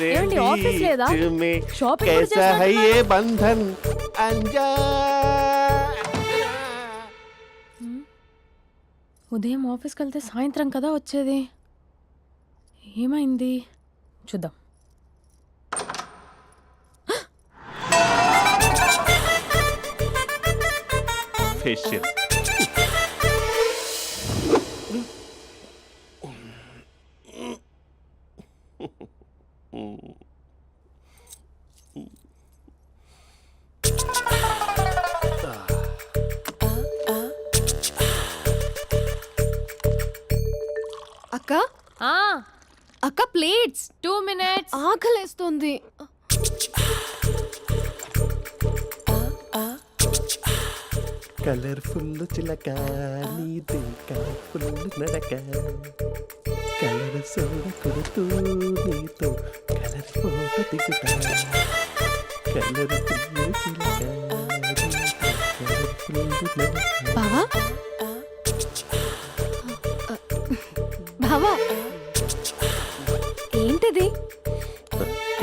ఏమండి ఆఫీస్ లేదా? షాపింగ్ కూడా कैसा है చేస్తున్నారు. ये बंधन अंजा ఉదయం ఆఫీస్కి వెళ్తే సాయంత్రం కదా వచ్చేది. ఏమైంది చూద్దాం. फेशियल అక్క ఆ అక్క ప్లేట్స్ 2 minutes. ఆకలేస్తుంది. కలర్ఫుల్ చిలక నీదే కలర్ఫుల్ నడక కలర్ సోడ కొడుతూ నీతో కలర్ ఫోటో దిగుతా కలర్ఫుల్ చిలక బావా బావా ఏంటిది?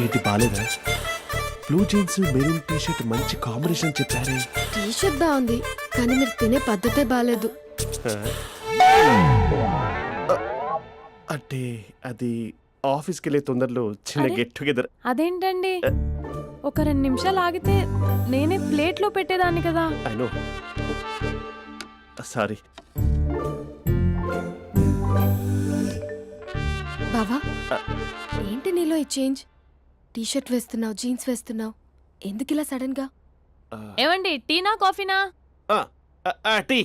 ఏంటి బాలేదా? Blue jeans maroon T shirt మంచి కాంబినేషన్ చెప్పారే. టీ షర్ట్ బాగుంది కానీ మీరు తినే పద్ధతే బాలేదు. అంటే అది ఆఫీస్కి వెళ్ళే తొందరలో చిన్న అరే. Get together. అదేంటండి ఒక 2 నిమిషాలు ఆగితే నేనే ప్లేట్లో పెట్టేదాన్ని కదా. I know sorry. బావా ఏంటి నీలో ఈ చేంజ్? టీ షర్ట్ వేస్తున్నావు, జీన్స్ వేస్తున్నావు, ఎందుకు ఇలా సడన్ గా? ఏమండి టీనా కాఫీనా? టీ.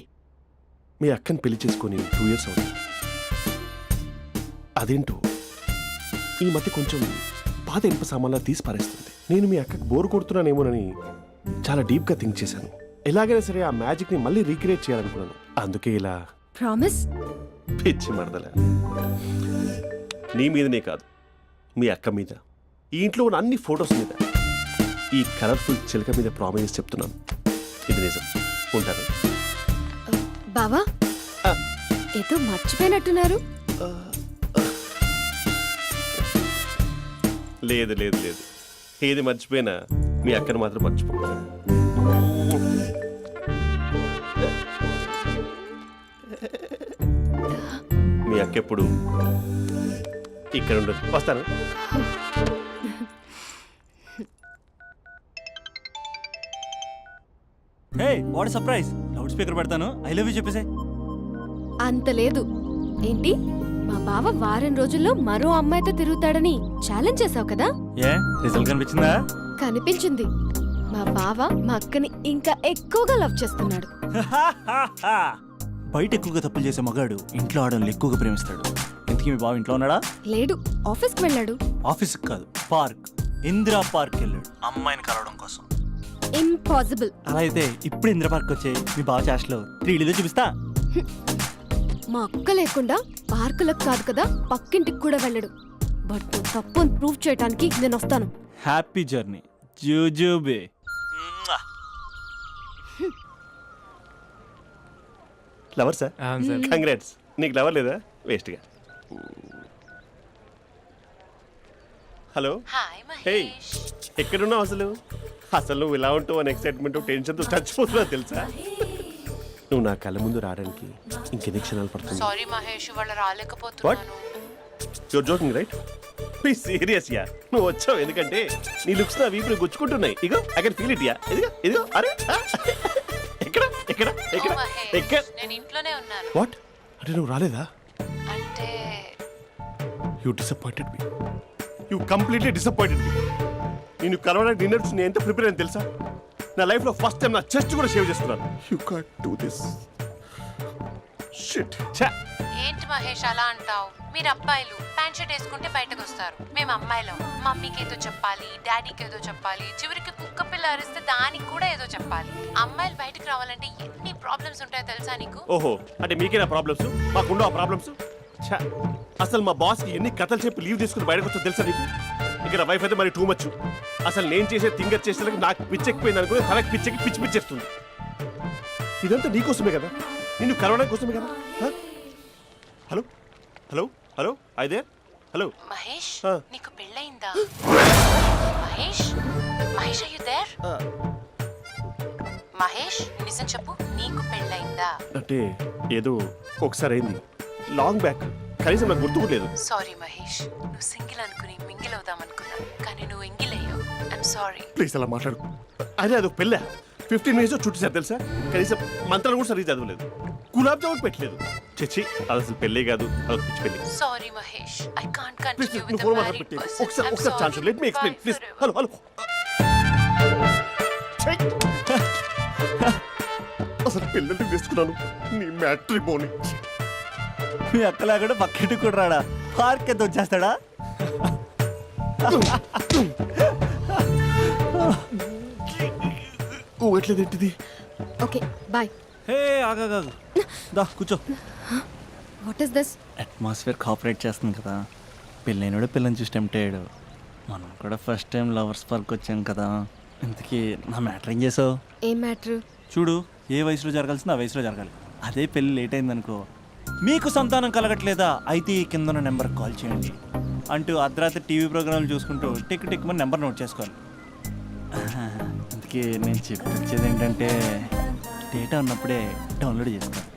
మీ అక్కని పెళ్లి చేసుకొని 2 years అవుతుంది. అదేంటో ఈ మధ్య కొంచెం పాత ఇనుప సామాన్లా తీసి పారేస్తుంది. నేను మీ అక్కకు బోరు కొడుతున్నానేమోనని చాలా డీప్గా థింక్ చేశాను. ఎలాగైనా సరే ఆ మ్యాజిక్ని మళ్ళీ రీక్రియేట్ చేయాలనుకున్నాను. అందుకే ఇలా ప్రామిస్? పిచ్చి మరదల. నీ మీదనే కాదు, మీ అక్క మీద, ఈ ఇంట్లో ఉన్న అన్ని ఫొటోస్ మీద, ఈ కలర్ఫుల్ చిలక మీద ప్రామిస్ చెప్తున్నాను. ఇది నిజం. ఉంటాను. బావా ఆ. ఏదో మర్చిపోయినట్టున్నారు. లేదు లేదు లేదు, ఏది మర్చిపోయినా మీ అక్కను మాత్రం మర్చిపో. మీ అక్క ఎప్పుడు ఇక్కడ ఉండదు. వస్తాను. Hey what surprise. Loud speaker పెడతాను, ఐ లవ్ యూ చెప్పేసే. అంత లేదు. ఏంటి మా బావ వారం రోజుల్లో మరో అమ్మాయితో తిరుగుతాడని ఛాలెంజ్ చేసావు కదా? ఏ రిజల్ట్ కనిపించిందా? కనిపించింది. మా బావ మా అక్కని ఇంకా ఎక్కువగా లవ్ చేస్తున్నాడు. బయట ఎక్కువగా తప్పులు చేసే మగాడు ఇంట్లో ఆడవాళ్ళు ఎక్కువగా ప్రేమిస్తాడు. ఇంతకీ మీ బావ ఇంట్లో ఉన్నాడా? లేడు, ఆఫీస్కి వెళ్ళాడు. ఆఫీస్కి కాదు, పార్క్, ఇందిరా పార్క్ వెళ్ళాడు అమ్మాయిని కలవడం కోసం. ఇంపాసిబుల్. అలా అయితే ఇప్పుడు ఇందిరా పార్క్ వచ్చే మీ బావ చాష్లో 3Dలో చూపిస్తా. మా అక్క లేకుండా పార్కులకు కాదు కదా పక్కింటికి కూడా వెళ్ళడు. బట్ నువ్వు తప్పు అని ప్రూవ్ చేయడానికి నేను వస్తాను. హ్యాపీ జర్నీ జూజూబే. Lover sir, congrats. నీకు లవర్ లేదా? వేస్ట్గా. హలో. హే, ఎక్కడున్నావు అసలు? అసలు నువ్వు ఇలా ఉంటావు అని ఎక్సైట్మెంట్ టెన్షన్తో చచ్చిపోతున్నావు తెలుసా? నువ్వు నా కళ్ళ ముందు రావడానికి ఇంకెన్ని క్షణాలు పడుతుంది? సారీ మహేష్, వాళ్ళు రాలేకపోతున్నాను. Your joking right? Please serious యా. నువ్వు వచ్చావు ఎందుకంటే నీ లుక్స్ నా వీపుని గుచ్చుకుంటున్నాయి. ఇగో ఐ కెన్ ఫీల్ ఇట్ యా. ఇదిగో ఇదిగో. అరే ఎక్కడ ఎక్కడ ఎక్కడ ఎక్కడ? నేను ఇంట్లోనే ఉన్నాను. వాట్ అంటే నువ్వు రాలేదా? అంటే you disappointed me. You completely disappointed me. నేను కలవడానికి డిన్నర్స్ నేను ఎంత ప్రిపేర్ అని తెలుసా? నా లైఫ్లో ఫస్ట్ టైం నా చెస్ట్ కూడా సేవ్ చేసుకున్నాను. You can't do this shit. ఏంటి మహేష్ అలా అంటావు? మీరు అబ్బాయిలు ప్యాంట్ షర్ట్ వేసుకుంటే బయటకు వస్తారు. మేము అమ్మాయిలం. మమ్మీకి ఏదో చెప్పాలి, డాడీకి ఏదో చెప్పాలి, చివరికి కుక్క పిల్ల అరిస్తే దానికి కూడా ఏదో చెప్పాలి. అమ్మాయిలు బయటకు రావాలంటే ఎన్ని ప్రాబ్లమ్స్ ఉంటాయో తెలుసా నీకు? ఓహో, అంటే మీకేనా ప్రాబ్లమ్స్? మాకుండా ఆ ప్రాబ్లమ్స్? అసలు మా బాస్కి ఎన్ని కథలు చెప్పి లీవ్ తీసుకుని బయటకు వచ్చో తెలుసా నీకు? ఇక్కడ వైఫ్ అయితే మరి టూ మచ్. అసలు నేను చేసే థింగర్ చేసేందుకు నాకు పిచ్చెక్కిపోయింది అనుకుని తనకి పిచ్చెక్కి పిచ్చి పిచ్చేస్తుంది. ఇదంతా నీకోసమే కదా, నిన్ను కరోనా కోసమే కదా. Hello hello hello, I there? Hello Mahesh ఆ. నీకు పెళ్ళయిందా? Mahesh Mahesh are you there? మహేష్ నిజం చెప్పు, నీకు పెళ్ళయిందా? అంటే ఏదో ఒకసారి అయింది, లాంగ్ బ్యాక్, కనీసం నాకు గుర్తు కూడా లేదు. సారీ మహేష్, నువ్వు సింగిల్ అనుకుని మింగిల్ అవుదాం అనుకున్నా, కానీ నువ్వు ఎంగిల్ అయ్యావు. I'm sorry. ప్లీజ్ అలా మాట్లాడు. అదే అదొక పెళ్ళా, 15 మినిట్స్ చుట్టూ సార్ తెలుసా, కనీసం మంత్రాలు కూడా సరిగ్గా చదవలేదు, గులాబ్ జామున్ పెట్టలేదు. చచ్చి అది అసలు పెళ్ళే కాదు, అదొక పిచ్చి పెళ్ళి. Sorry Mahesh, I can't please continue నువ్వు విత్ ఫోన్ ద మాట్లాడి మ్యారీడ్ పెట్టి పర్సన్. ఒకసారి chance let me explain please. Hello hello అసలు పెళ్ళంటే తీసుకున్నాను నీ మ్యాట్రీ బోని. మీ అక్కలాగడ పక్కింటికి కూడా రాడా, పార్క్ ఎంత వచ్చేస్తాడా? ఎట్లేదు ఏంటిది? Okay bye. హే ఆగాగు, దా కూర్చో. What is this? Atmosphere cooperate చేస్తుంది కదా, పెళ్ళైనడు పిల్లని చూసి టెంప్ట్ అయ్యాడు. మనం కూడా ఫస్ట్ టైం లవర్స్ పార్క్ వచ్చాం కదా. ఇంతకీ నా మ్యాటర్ ఏం చేసావు? ఏం మ్యాటర్? చూడు, ఏ వయసులో జరగాల్సిందో ఆ వయసులో జరగాలి. అదే పెళ్ళి లేట్ అయిందనుకో, మీకు సంతానం కలగట్లేదా అయితే ఈ కింద ఉన్న నెంబర్కి కాల్ చేయండి అంటూ అర్ధరాత్రి టీవీ ప్రోగ్రాంలు చూసుకుంటూ టిక్ టిక్ మన నెంబర్ నోట్ చేసుకోవాలి. అందుకే నేను చెప్పించేది ఏంటంటే డేటా ఉన్నప్పుడే డౌన్లోడ్ చేసుకోవాలి.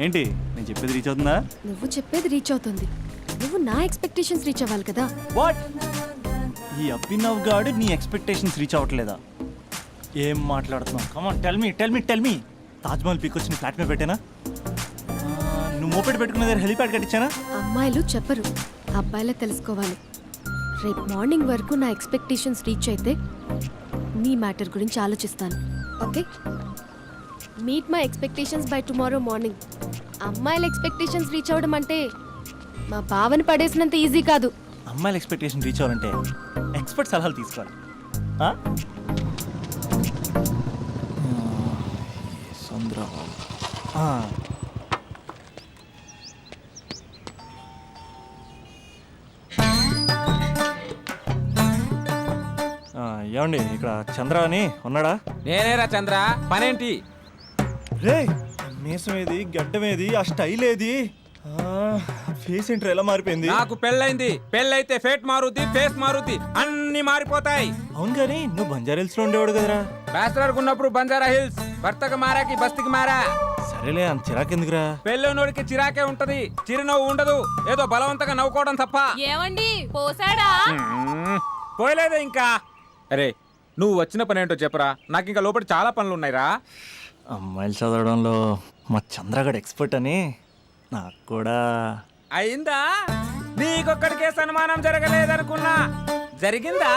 ఏంటి నేను చెప్పేది రీచ్ అవుతుందా? నువ్వు చెప్పేది రీచ్ అవుతుంది, నువ్వు నా ఎక్స్పెక్టేషన్స్ రీచ్ అవ్వాలి కదా. వాట్? ఈ అభినవ్ గాడు నీ ఎక్స్పెక్టేషన్స్ రీచ్ అవ్వట్లేదా? ఏం మాట్లాడుతున్నావు? Come on tell me. Taj Mahal peak వచ్చి నీ ఫ్లాట్ మీద పెట్టానా? నువ్వు మోపెట్ పెట్టుకునే దగ్గర హెలిప్యాడ్ కట్టించానా? అమ్మాయిలు చెప్పరు, అబ్బాయిలే తెలుసుకోవాలి. రేపు మార్నింగ్ వరకు నా ఎక్స్పెక్టేషన్స్ రీచ్ అయితే నీ మ్యాటర్ గురించి ఆలోచిస్తాను. Okay, meet my expectations by tomorrow morning. అమ్మాయిల ఎక్స్పెక్టేషన్స్ రీచ్ అవ్వడం అంటే మా బావని పడేసినంత ఈజీ కాదు. అమ్మాయిల ఎక్స్పెక్టేషన్ రీచ్ అవ్వాలంటే ఎక్స్పర్ట్ సలహాలు తీసుకోవాలి. ఆ? సంద్రబాబు. ఏమండి ఇక్కడ చంద్ర అని ఉన్నాడా? నేనేరా చంద్ర, పనేంటి? రే మీసం ఏది, గడ్డం ఏది, ఆ స్టైల్ ఏది, ఫేస్ ఏంట్రా ఎలా మారిపోయింది? నాకు పెళ్ళైంది, పెళ్ళైతే ఫేట్ మారుద్ది, ఫేస్ మారుద్ది, అన్ని మారిపోతాయి. అవును కానీ నువ్వు బంజారా హిల్స్ లో ఉండేవాడు కదరా. బ్యాచిలర్ ఉన్నప్పుడు బంజారా హిల్స్, భర్తకు మారాకి బస్తికి మారా. సరేలే అంత చిరాకెందుకురా? పెళ్ళోనోడికి చిరాకే ఉంటది, చిరునవ్వు ఉండదు, ఏదో బలవంతంగా నవ్వుకోవడం తప్ప. ఏమండి పోసాడా? పోయలేదే ఇంకా. అరే నువ్వు వచ్చిన పని ఏంటో చెప్పరా, నాకు ఇంకా లోపల చాలా పనులు ఉన్నాయిరా. అమ్మాయిలు చదవడంలో మా చంద్రగడ్ ఎక్స్పర్ట్ అని నాకు కూడా అయిందా? నీకొక్కడికే సన్మానం జరగలేదనుకున్నా, జరిగిందా?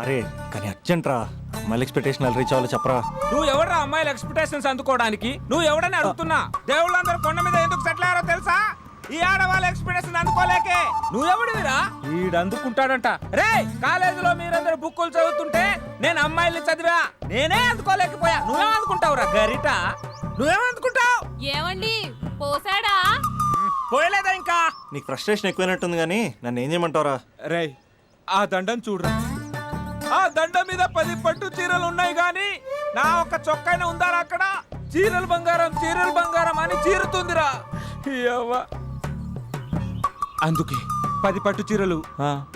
అరే కానీ అర్జెంట్ రా, అమ్మాయిల ఎక్స్పెక్టేషన్ రీచ్ అవ్వాలో చెప్పరా. నువ్వు ఎవడరా అమ్మాయిల ఎక్స్పెక్టేషన్స్ అందుకోవడానికి? నువ్వు ఎవడని అడుగుతున్నా. దేవుళ్ళందరూ కొండ మీద ఎందుకు సెటిల్ అయ్యారో తెలుసా? ఈ ఆడవాళ్ళ ఎక్స్పెక్టేషన్ అందుకోలేకే. నువ్వెవడివిరా? ఈడు అందుకుంటాడంట. రే కాలేజీలో మీరందరూ బుక్కులు చదువుతుంటే నేను అమ్మాయిల్ని చదివా, నేనే అందుకోలేకపోయా. నువ్వేం అందుకుంటావురా గరిట? నువ్వేం అందుకుంటావు? ఏమండి పోసాడా? పోయలేదా ఇంకా? నీకు ఫ్రస్ట్రేషన్ ఎక్కువైనట్టుంది కానీ నన్ను ఏం చేయమంటావురా? రే ఆ దండం చూడరా, ఆ దండం మీద 10 పట్టు చీరలు ఉన్నాయి గాని నా ఒక్క చొక్కాయినా ఉందారా అక్కడ? చీరలు బంగారం అని చీరుతుందిరా. యవ్వ. అందుకే 10 పట్టు చీరలు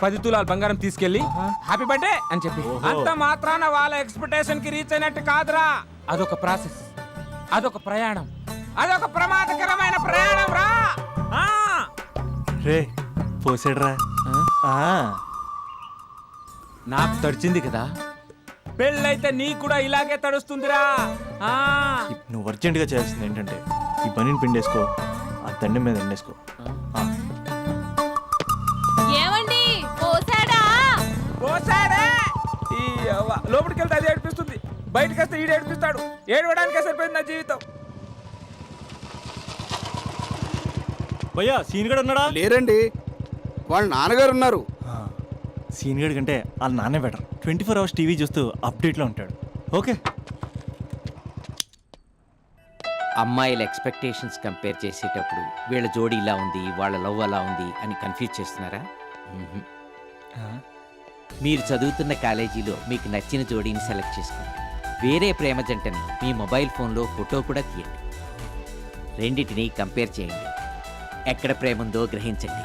10 తులాల బంగారం తీసుకెళ్లి హ్యాపీ బర్త్డే అని చెప్పి. అంత మాత్రాన వాళ్ళ ఎక్స్పెక్టేషన్ కి రీచ్ అయినట్టు కాదురా. అదొక ప్రాసెస్, అదొక ప్రయాణం, అదొక ప్రమాదకరమైన ప్రయాణం రా. రే పోసాడురా. నాకు తడిచింది కదా, పెళ్ళైతే నీ కూడా ఇలాగే తడుస్తుందిరా. నువ్వు అర్జెంటుగా చేయాల్సింది ఏంటంటే ఈ పనిని పిండేసుకో, ఆ దండం మీద ఎండేసుకో. ఏమండి పోసాడా? పోసాడే. ఈ లోపలికి వెళ్తే అది ఏడిపిస్తుంది, బయటకు వస్తే ఈడు ఏడిపిస్తాడు. ఏడవడానికే సరిపోయింది నా జీవితం. భయ్యా సీన్ గడ్ ఉన్నాడా? లేరండి, వాళ్ళ నాన్నగారు ఉన్నారు. సీన్ గడ్ కంటే వాళ్ళ నాన్నే బెటర్. 24 hours టీవీ చూస్తూ అప్డేట్లో ఉంటాడు. ఓకే. అమ్మాయిల ఎక్స్పెక్టేషన్స్ కంపేర్ చేసేటప్పుడు వీళ్ళ జోడి ఇలా ఉంది, వాళ్ళ లవ్ అలా ఉంది అని కన్ఫ్యూజ్ చేస్తున్నారా? మీరు చదువుతున్న కాలేజీలో మీకు నచ్చిన జోడీని సెలెక్ట్ చేసుకోండి. వేరే ప్రేమ జంటని మీ మొబైల్ ఫోన్లో ఫోటో కూడా తీయండి. రెండింటిని కంపేర్ చేయండి. ఎక్కడ ప్రేమ ఉందో గ్రహించండి.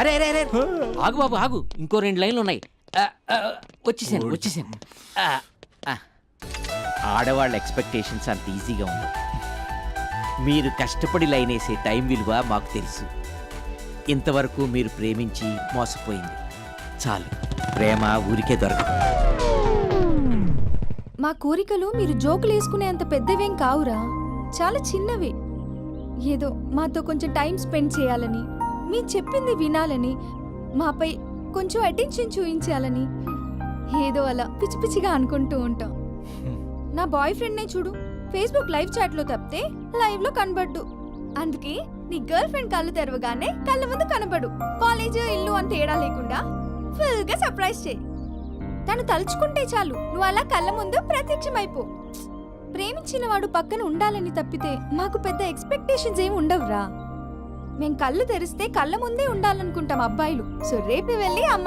అరే అరే అరే ఆగు బాబు ఆగు, ఇంకో 2 లైన్లు ఉన్నాయి. వచ్చేసాను. ఆడవాళ్ళ ఎక్స్పెక్టేషన్స్ అంత ఈజీగా ఉంది. మీరు కష్టపడి లైన్ వేసే టైం విలువ మాకు తెలుసు. ఇంతవరకు మీరు ప్రేమించి మోసపోయింది చాలు. ప్రేమ ఊరికే దొరకదు. మా కోరికలు మీరు జోకులు వేసుకునేంత పెద్దవేం కావురా, చాలా చిన్నవి. ఏదో మాతో కొంచెం టైం స్పెండ్ చేయాలని, మీ చెప్పింది వినాలని, మాపై కొంచెం అటెన్షన్ చూపించాలని ఏదో అలా పిచ్చి పిచ్చిగా అనుకుంటూ ఉంటాం. నా బాయ్ ఫ్రెండ్నే చూడు, ఫేస్బుక్ లైవ్ చాట్లో తప్పితే లైవ్ లో కనబడ్డు. అందుకే నీ గర్ల్ ఫ్రెండ్ కళ్ళు తెరవగానే కళ్ళ ముందు కనబడు. కాలేజ్ ఇల్లు అని తేడా లేకుండా ఫుల్ గా సర్ప్రైజ్ చేయి. తను తలుచుకుంటే చాలు నువ్వు అలా కళ్ళ ముందు ప్రత్యక్షమైపో. ప్రేమించిన వాడు పక్కన ఉండాలని తప్పితే మాకు పెద్ద ఎక్స్పెక్టేషన్స్ ఏమి ఉండవురా. మేం కళ్ళు తెరిస్తే కళ్ళ ముందే ఉండాలనుకుంటాం అబ్బాయిలు. సో రేపు వెళ్ళి అమ్మాయి